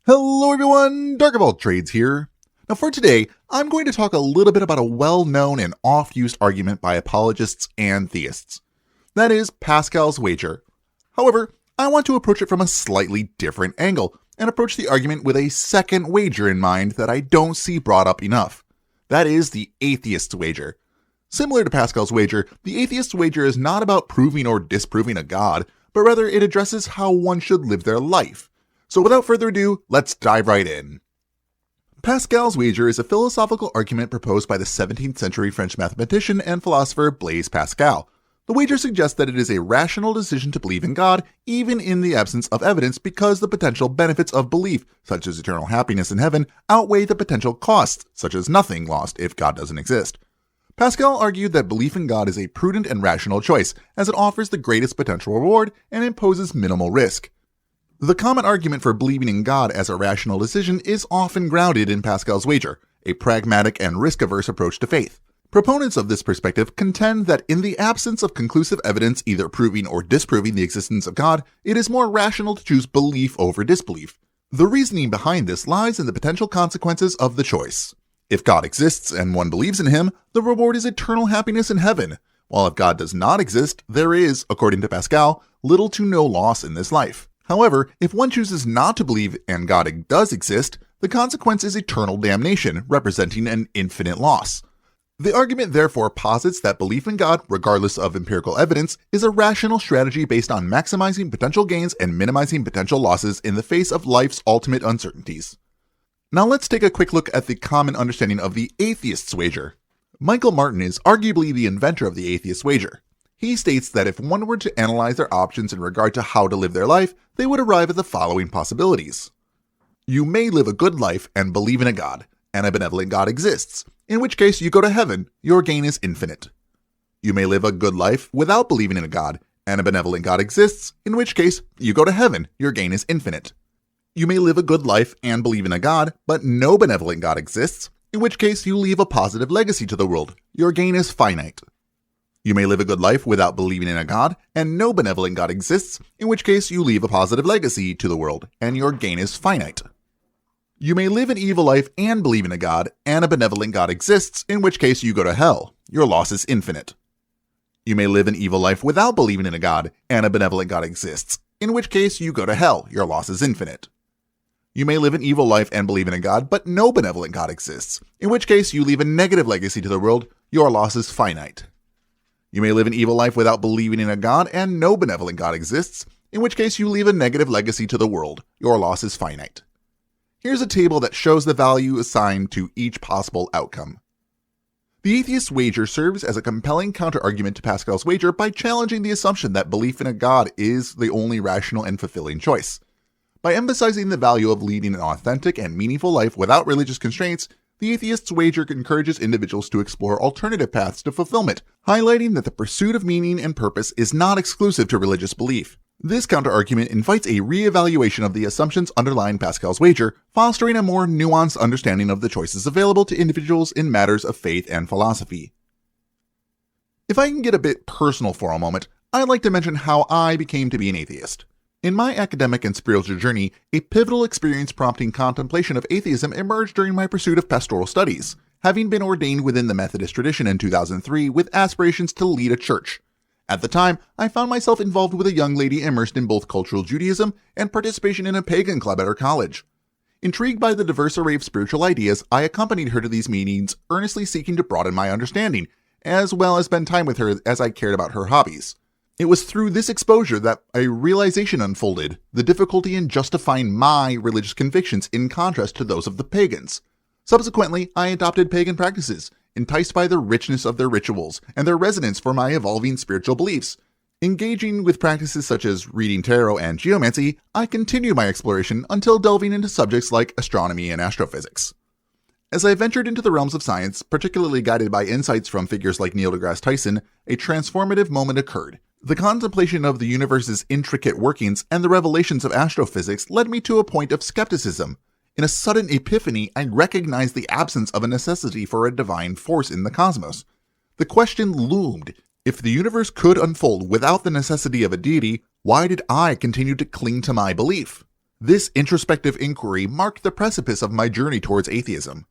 Hello everyone, DarkOfAllTrades here. Now for today, I'm going to talk a little bit about a well-known and oft-used argument by apologists and theists. That is Pascal's wager. However, I want to approach it from a slightly different angle and approach the argument with a second wager in mind that I don't see brought up enough. That is the atheist's wager. Similar to Pascal's wager, the atheist's wager is not about proving or disproving a god, but rather it addresses how one should live their life. So without further ado, let's dive right in. Pascal's wager is a philosophical argument proposed by the 17th century French mathematician and philosopher Blaise Pascal. The wager suggests that it is a rational decision to believe in God, even in the absence of evidence, because the potential benefits of belief, such as eternal happiness in heaven, outweigh the potential costs, such as nothing lost if God doesn't exist. Pascal argued that belief in God is a prudent and rational choice, as it offers the greatest potential reward and imposes minimal risk. The common argument for believing in God as a rational decision is often grounded in Pascal's wager, a pragmatic and risk-averse approach to faith. Proponents of this perspective contend that in the absence of conclusive evidence either proving or disproving the existence of God, it is more rational to choose belief over disbelief. The reasoning behind this lies in the potential consequences of the choice. If God exists and one believes in him, the reward is eternal happiness in heaven, while if God does not exist, there is, according to Pascal, little to no loss in this life. However, if one chooses not to believe and God does exist, the consequence is eternal damnation, representing an infinite loss. The argument therefore posits that belief in God, regardless of empirical evidence, is a rational strategy based on maximizing potential gains and minimizing potential losses in the face of life's ultimate uncertainties. Now let's take a quick look at the common understanding of the atheist's wager. Michael Martin is arguably the inventor of the atheist's wager. He states that if one were to analyze their options in regard to how to live their life, they would arrive at the following possibilities. You may live a good life and believe in a God, and a benevolent God exists, in which case you go to heaven, your gain is infinite. You may live a good life without believing in a God, and a benevolent God exists, in which case you go to heaven, your gain is infinite. You may live a good life and believe in a God, but no benevolent God exists, in which case you leave a positive legacy to the world, your gain is finite. You may live a good life without believing in a God, and no benevolent God exists, in which case you leave a positive legacy to the world, and your gain is finite. You may live an evil life and believe in a God, and a benevolent God exists, in which case you go to hell. Your loss is infinite. You may live an evil life without believing in a God, and a benevolent God exists, in which case you go to hell. Your loss is infinite. You may live an evil life and believe in a God, but no benevolent God exists, in which case you leave a negative legacy to the world. Your loss is finite. You may live an evil life without believing in a God, and no benevolent God exists, in which case you leave a negative legacy to the world. Your loss is finite. Here's a table that shows the value assigned to each possible outcome. The atheist's wager serves as a compelling counterargument to Pascal's wager by challenging the assumption that belief in a God is the only rational and fulfilling choice. By emphasizing the value of leading an authentic and meaningful life without religious constraints, the atheist's wager encourages individuals to explore alternative paths to fulfillment, highlighting that the pursuit of meaning and purpose is not exclusive to religious belief. This counterargument invites a re-evaluation of the assumptions underlying Pascal's wager, fostering a more nuanced understanding of the choices available to individuals in matters of faith and philosophy. If I can get a bit personal for a moment, I'd like to mention how I became to be an atheist. In my academic and spiritual journey, a pivotal experience prompting contemplation of atheism emerged during my pursuit of pastoral studies, having been ordained within the Methodist tradition in 2003 with aspirations to lead a church. At the time, I found myself involved with a young lady immersed in both cultural Judaism and participation in a pagan club at her college. Intrigued by the diverse array of spiritual ideas, I accompanied her to these meetings, earnestly seeking to broaden my understanding, as well as spend time with her as I cared about her hobbies. It was through this exposure that a realization unfolded, the difficulty in justifying my religious convictions in contrast to those of the pagans. Subsequently, I adopted pagan practices, enticed by the richness of their rituals and their resonance for my evolving spiritual beliefs. Engaging with practices such as reading tarot and geomancy, I continued my exploration until delving into subjects like astronomy and astrophysics. As I ventured into the realms of science, particularly guided by insights from figures like Neil deGrasse Tyson, a transformative moment occurred. The contemplation of the universe's intricate workings and the revelations of astrophysics led me to a point of skepticism. In a sudden epiphany, I recognized the absence of a necessity for a divine force in the cosmos. The question loomed: if the universe could unfold without the necessity of a deity, why did I continue to cling to my belief? This introspective inquiry marked the precipice of my journey towards atheism.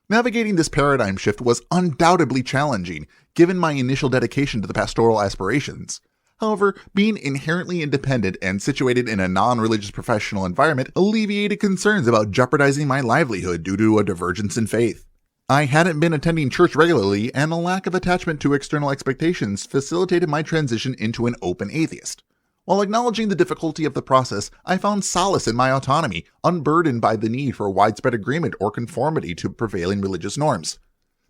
Navigating this paradigm shift was undoubtedly challenging, given my initial dedication to the pastoral aspirations. However, being inherently independent and situated in a non-religious professional environment alleviated concerns about jeopardizing my livelihood due to a divergence in faith. I hadn't been attending church regularly, and a lack of attachment to external expectations facilitated my transition into an open atheist. While acknowledging the difficulty of the process, I found solace in my autonomy, unburdened by the need for widespread agreement or conformity to prevailing religious norms.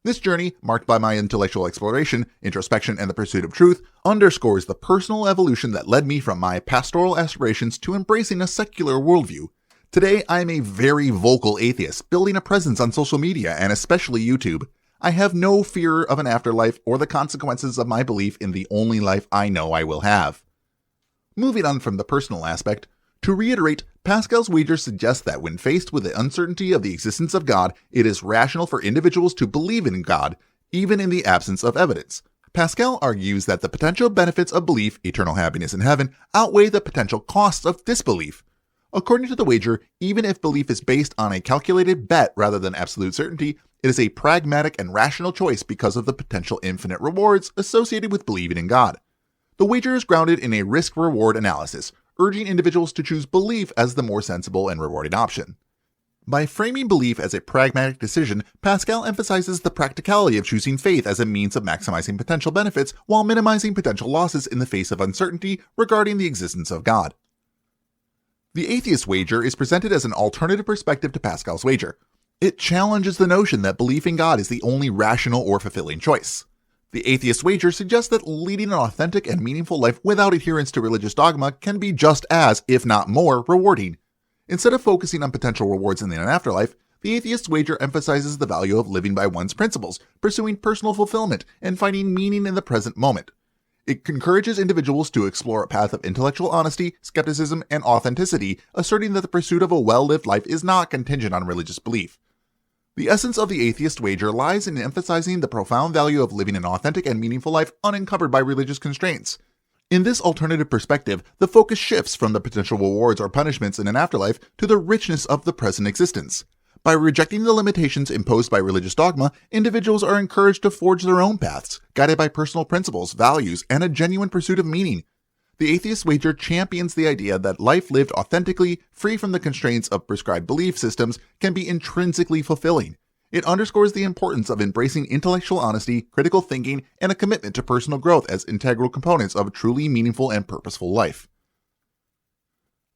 This journey, marked by my intellectual exploration, introspection, and the pursuit of truth, underscores the personal evolution that led me from my pastoral aspirations to embracing a secular worldview. Today, I am a very vocal atheist, building a presence on social media and especially YouTube. I have no fear of an afterlife or the consequences of my belief in the only life I know I will have. Moving on from the personal aspect, to reiterate, Pascal's wager suggests that when faced with the uncertainty of the existence of God, it is rational for individuals to believe in God, even in the absence of evidence. Pascal argues that the potential benefits of belief, eternal happiness in heaven, outweigh the potential costs of disbelief. According to the wager, even if belief is based on a calculated bet rather than absolute certainty, it is a pragmatic and rational choice because of the potential infinite rewards associated with believing in God. The wager is grounded in a risk-reward analysis, urging individuals to choose belief as the more sensible and rewarding option. By framing belief as a pragmatic decision, Pascal emphasizes the practicality of choosing faith as a means of maximizing potential benefits while minimizing potential losses in the face of uncertainty regarding the existence of God. The atheist wager is presented as an alternative perspective to Pascal's wager. It challenges the notion that belief in God is the only rational or fulfilling choice. The atheist wager suggests that leading an authentic and meaningful life without adherence to religious dogma can be just as, if not more, rewarding. Instead of focusing on potential rewards in the afterlife, the atheist wager emphasizes the value of living by one's principles, pursuing personal fulfillment, and finding meaning in the present moment. It encourages individuals to explore a path of intellectual honesty, skepticism, and authenticity, asserting that the pursuit of a well-lived life is not contingent on religious belief. The essence of the atheist wager lies in emphasizing the profound value of living an authentic and meaningful life unencumbered by religious constraints. In this alternative perspective, the focus shifts from the potential rewards or punishments in an afterlife to the richness of the present existence. By rejecting the limitations imposed by religious dogma, individuals are encouraged to forge their own paths, guided by personal principles, values, and a genuine pursuit of meaning. The atheist wager champions the idea that life lived authentically, free from the constraints of prescribed belief systems, can be intrinsically fulfilling. It underscores the importance of embracing intellectual honesty, critical thinking, and a commitment to personal growth as integral components of a truly meaningful and purposeful life.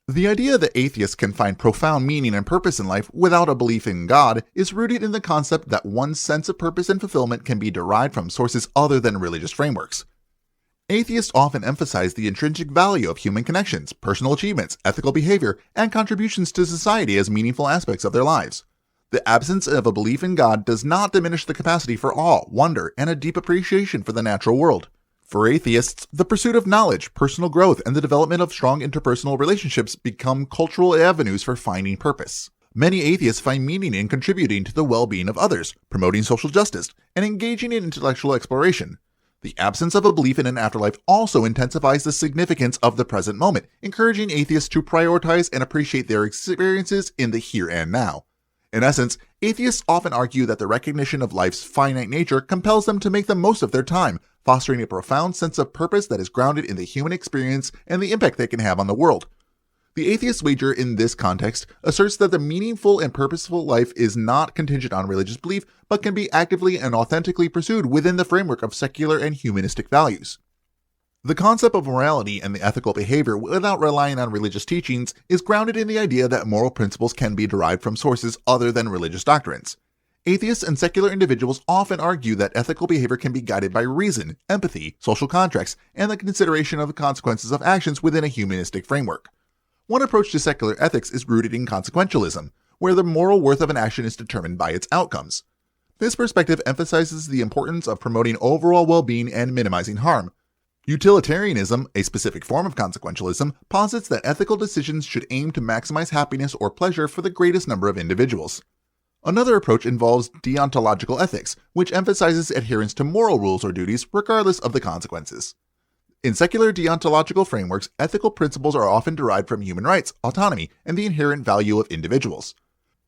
The idea that atheists can find profound meaning and purpose in life without a belief in God is rooted in the concept that one's sense of purpose and fulfillment can be derived from sources other than religious frameworks. Atheists often emphasize the intrinsic value of human connections, personal achievements, ethical behavior, and contributions to society as meaningful aspects of their lives. The absence of a belief in God does not diminish the capacity for awe, wonder, and a deep appreciation for the natural world. For atheists, the pursuit of knowledge, personal growth, and the development of strong interpersonal relationships become cultural avenues for finding purpose. Many atheists find meaning in contributing to the well-being of others, promoting social justice, and engaging in intellectual exploration. The absence of a belief in an afterlife also intensifies the significance of the present moment, encouraging atheists to prioritize and appreciate their experiences in the here and now. In essence, atheists often argue that the recognition of life's finite nature compels them to make the most of their time, fostering a profound sense of purpose that is grounded in the human experience and the impact they can have on the world. The atheist wager in this context asserts that the meaningful and purposeful life is not contingent on religious belief, but can be actively and authentically pursued within the framework of secular and humanistic values. The concept of morality and the ethical behavior without relying on religious teachings is grounded in the idea that moral principles can be derived from sources other than religious doctrines. Atheists and secular individuals often argue that ethical behavior can be guided by reason, empathy, social contracts, and the consideration of the consequences of actions within a humanistic framework. One approach to secular ethics is rooted in consequentialism, where the moral worth of an action is determined by its outcomes. This perspective emphasizes the importance of promoting overall well-being and minimizing harm. Utilitarianism, a specific form of consequentialism, posits that ethical decisions should aim to maximize happiness or pleasure for the greatest number of individuals. Another approach involves deontological ethics, which emphasizes adherence to moral rules or duties regardless of the consequences. In secular deontological frameworks, ethical principles are often derived from human rights, autonomy, and the inherent value of individuals.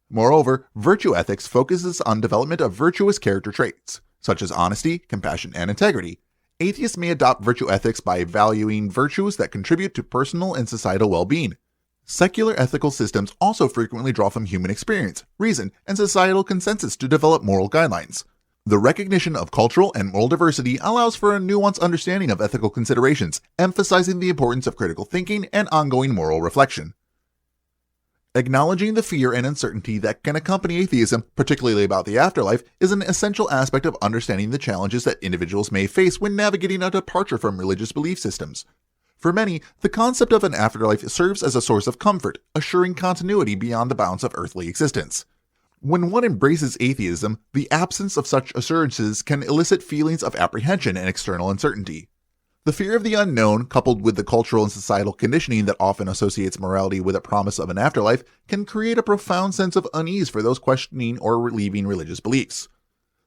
Moreover, virtue ethics focuses on development of virtuous character traits, such as honesty, compassion, and integrity. Atheists may adopt virtue ethics by valuing virtues that contribute to personal and societal well-being. Secular ethical systems also frequently draw from human experience, reason, and societal consensus to develop moral guidelines. The recognition of cultural and moral diversity allows for a nuanced understanding of ethical considerations, emphasizing the importance of critical thinking and ongoing moral reflection. Acknowledging the fear and uncertainty that can accompany atheism, particularly about the afterlife, is an essential aspect of understanding the challenges that individuals may face when navigating a departure from religious belief systems. For many, the concept of an afterlife serves as a source of comfort, assuring continuity beyond the bounds of earthly existence. When one embraces atheism, the absence of such assurances can elicit feelings of apprehension and external uncertainty. The fear of the unknown, coupled with the cultural and societal conditioning that often associates morality with a promise of an afterlife, can create a profound sense of unease for those questioning or leaving religious beliefs.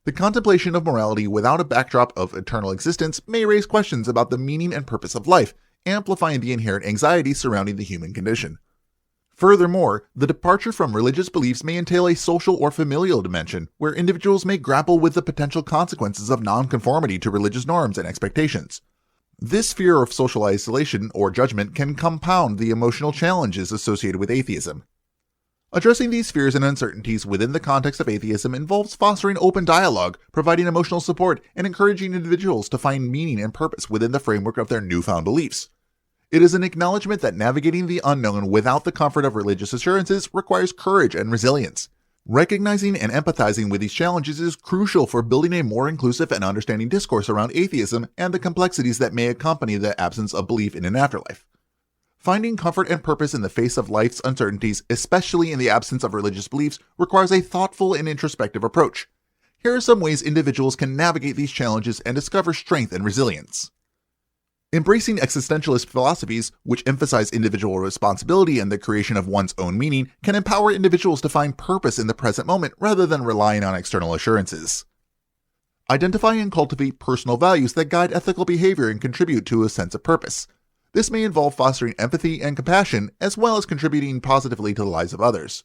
The contemplation of morality without a backdrop of eternal existence may raise questions about the meaning and purpose of life, amplifying the inherent anxiety surrounding the human condition. Furthermore, the departure from religious beliefs may entail a social or familial dimension, where individuals may grapple with the potential consequences of nonconformity to religious norms and expectations. This fear of social isolation or judgment can compound the emotional challenges associated with atheism. Addressing these fears and uncertainties within the context of atheism involves fostering open dialogue, providing emotional support, and encouraging individuals to find meaning and purpose within the framework of their newfound beliefs. It is an acknowledgement that navigating the unknown without the comfort of religious assurances requires courage and resilience. Recognizing and empathizing with these challenges is crucial for building a more inclusive and understanding discourse around atheism and the complexities that may accompany the absence of belief in an afterlife. Finding comfort and purpose in the face of life's uncertainties, especially in the absence of religious beliefs, requires a thoughtful and introspective approach. Here are some ways individuals can navigate these challenges and discover strength and resilience. Embracing existentialist philosophies, which emphasize individual responsibility and the creation of one's own meaning, can empower individuals to find purpose in the present moment rather than relying on external assurances. Identify and cultivate personal values that guide ethical behavior and contribute to a sense of purpose. This may involve fostering empathy and compassion, as well as contributing positively to the lives of others.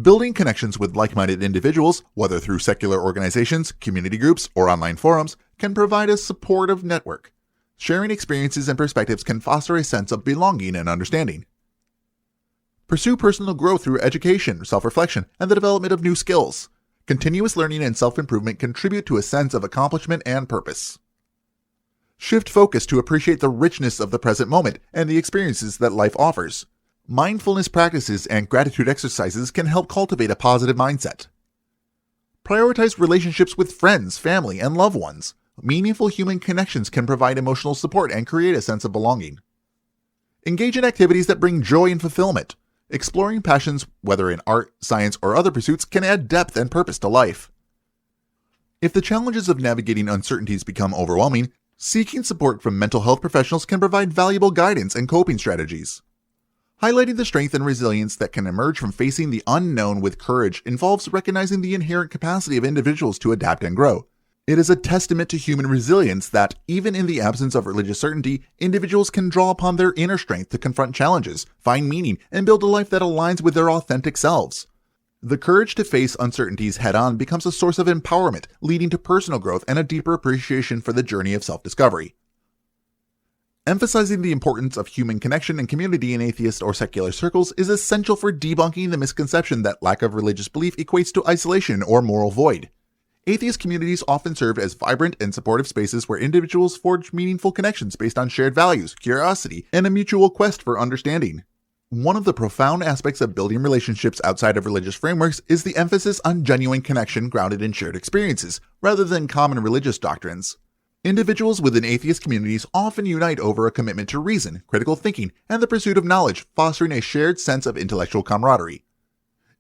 Building connections with like-minded individuals, whether through secular organizations, community groups, or online forums, can provide a supportive network. Sharing experiences and perspectives can foster a sense of belonging and understanding. Pursue personal growth through education, self-reflection, and the development of new skills. Continuous learning and self-improvement contribute to a sense of accomplishment and purpose. Shift focus to appreciate the richness of the present moment and the experiences that life offers. Mindfulness practices and gratitude exercises can help cultivate a positive mindset. Prioritize relationships with friends, family, and loved ones. Meaningful human connections can provide emotional support and create a sense of belonging. Engage in activities that bring joy and fulfillment. Exploring passions, whether in art, science, or other pursuits, can add depth and purpose to life. If the challenges of navigating uncertainties become overwhelming, seeking support from mental health professionals can provide valuable guidance and coping strategies. Highlighting the strength and resilience that can emerge from facing the unknown with courage involves recognizing the inherent capacity of individuals to adapt and grow. It is a testament to human resilience that, even in the absence of religious certainty, individuals can draw upon their inner strength to confront challenges, find meaning, and build a life that aligns with their authentic selves. The courage to face uncertainties head-on becomes a source of empowerment, leading to personal growth and a deeper appreciation for the journey of self-discovery. Emphasizing the importance of human connection and community in atheist or secular circles is essential for debunking the misconception that lack of religious belief equates to isolation or moral void. Atheist communities often serve as vibrant and supportive spaces where individuals forge meaningful connections based on shared values, curiosity, and a mutual quest for understanding. One of the profound aspects of building relationships outside of religious frameworks is the emphasis on genuine connection grounded in shared experiences, rather than common religious doctrines. Individuals within atheist communities often unite over a commitment to reason, critical thinking, and the pursuit of knowledge, fostering a shared sense of intellectual camaraderie.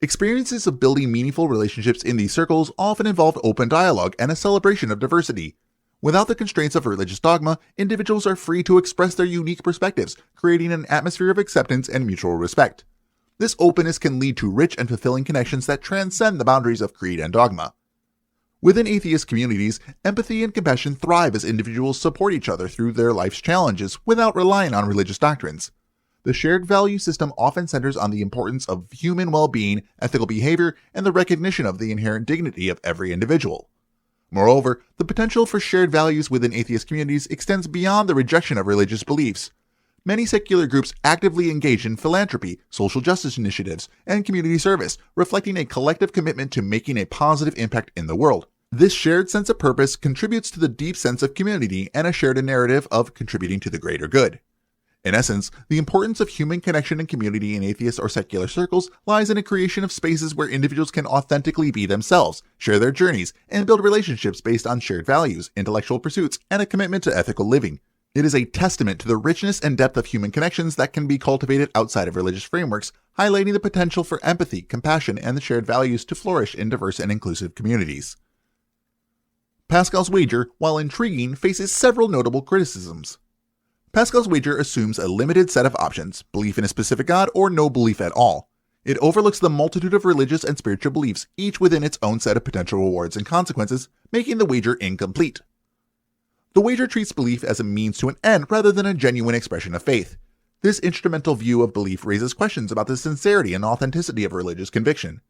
Experiences of building meaningful relationships in these circles often involve open dialogue and a celebration of diversity. Without the constraints of religious dogma, individuals are free to express their unique perspectives, creating an atmosphere of acceptance and mutual respect. This openness can lead to rich and fulfilling connections that transcend the boundaries of creed and dogma. Within atheist communities, empathy and compassion thrive as individuals support each other through their life's challenges without relying on religious doctrines. The shared value system often centers on the importance of human well-being, ethical behavior, and the recognition of the inherent dignity of every individual. Moreover, the potential for shared values within atheist communities extends beyond the rejection of religious beliefs. Many secular groups actively engage in philanthropy, social justice initiatives, and community service, reflecting a collective commitment to making a positive impact in the world. This shared sense of purpose contributes to the deep sense of community and a shared narrative of contributing to the greater good. In essence, the importance of human connection and community in atheist or secular circles lies in a creation of spaces where individuals can authentically be themselves, share their journeys, and build relationships based on shared values, intellectual pursuits, and a commitment to ethical living. It is a testament to the richness and depth of human connections that can be cultivated outside of religious frameworks, highlighting the potential for empathy, compassion, and the shared values to flourish in diverse and inclusive communities. Pascal's wager, while intriguing, faces several notable criticisms. Pascal's wager assumes a limited set of options, belief in a specific god or no belief at all. It overlooks the multitude of religious and spiritual beliefs, each within its own set of potential rewards and consequences, making the wager incomplete. The wager treats belief as a means to an end rather than a genuine expression of faith. This instrumental view of belief raises questions about the sincerity and authenticity of religious conviction.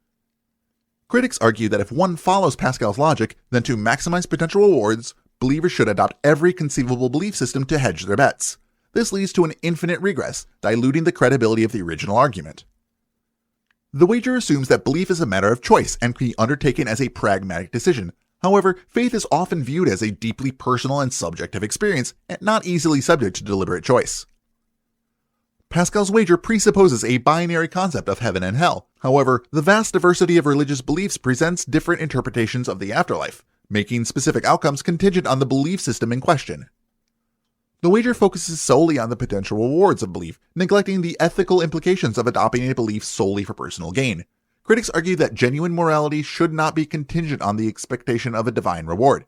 Critics argue that if one follows Pascal's logic, then to maximize potential rewards, believers should adopt every conceivable belief system to hedge their bets. This leads to an infinite regress, diluting the credibility of the original argument. The wager assumes that belief is a matter of choice and can be undertaken as a pragmatic decision. However, faith is often viewed as a deeply personal and subjective experience, and not easily subject to deliberate choice. Pascal's wager presupposes a binary concept of heaven and hell. However, the vast diversity of religious beliefs presents different interpretations of the afterlife, making specific outcomes contingent on the belief system in question. The wager focuses solely on the potential rewards of belief, neglecting the ethical implications of adopting a belief solely for personal gain. Critics argue that genuine morality should not be contingent on the expectation of a divine reward.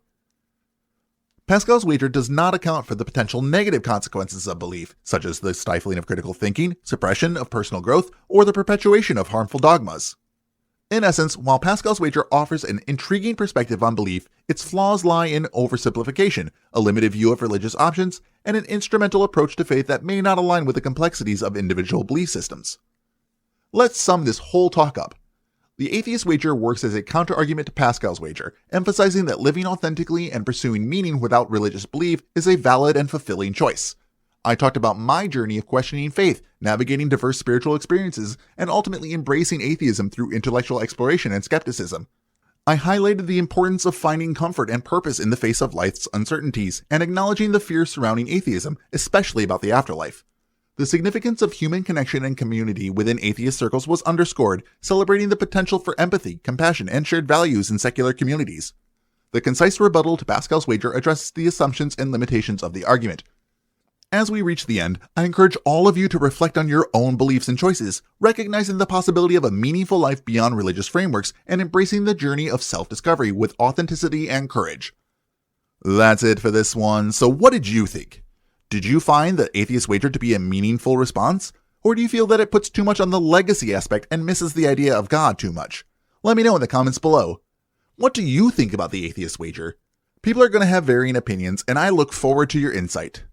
Pascal's wager does not account for the potential negative consequences of belief, such as the stifling of critical thinking, suppression of personal growth, or the perpetuation of harmful dogmas. In essence, while Pascal's wager offers an intriguing perspective on belief, its flaws lie in oversimplification, a limited view of religious options, and an instrumental approach to faith that may not align with the complexities of individual belief systems. Let's sum this whole talk up. The atheist wager works as a counterargument to Pascal's wager, emphasizing that living authentically and pursuing meaning without religious belief is a valid and fulfilling choice. I talked about my journey of questioning faith, navigating diverse spiritual experiences, and ultimately embracing atheism through intellectual exploration and skepticism. I highlighted the importance of finding comfort and purpose in the face of life's uncertainties, and acknowledging the fears surrounding atheism, especially about the afterlife. The significance of human connection and community within atheist circles was underscored, celebrating the potential for empathy, compassion, and shared values in secular communities. The concise rebuttal to Pascal's wager addresses the assumptions and limitations of the argument. As we reach the end, I encourage all of you to reflect on your own beliefs and choices, recognizing the possibility of a meaningful life beyond religious frameworks and embracing the journey of self-discovery with authenticity and courage. That's it for this one, so what did you think? Did you find the atheist wager to be a meaningful response? Or do you feel that it puts too much on the legacy aspect and misses the idea of God too much? Let me know in the comments below. What do you think about the atheist wager? People are going to have varying opinions, and I look forward to your insight.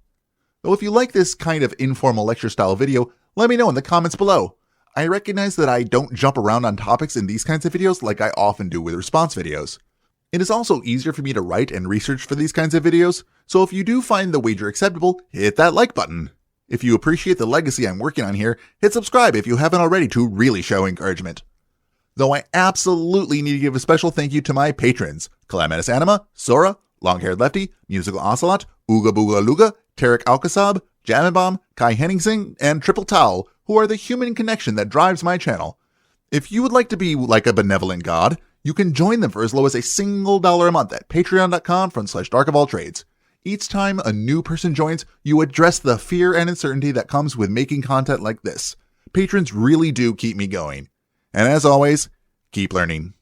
Though if you like this kind of informal lecture style video, let me know in the comments below. I recognize that I don't jump around on topics in these kinds of videos like I often do with response videos. It is also easier for me to write and research for these kinds of videos, so if you do find the wager acceptable, hit that like button. If you appreciate the legacy I'm working on here, hit subscribe if you haven't already to really show encouragement. Though I absolutely need to give a special thank you to my patrons, Calamitous Anima, Sora, Long-Haired Lefty, Musical Ocelot, Ooga Booga Luga, Tarek Alkasab, Jammin' Kai Henningsing, and Triple Towel, who are the human connection that drives my channel. If you would like to be like a benevolent god, you can join them for as low as a single $1 a month at patreon.com/DarkOfAllTrades. Each time a new person joins, you address the fear and uncertainty that comes with making content like this. Patrons really do keep me going. And as always, keep learning.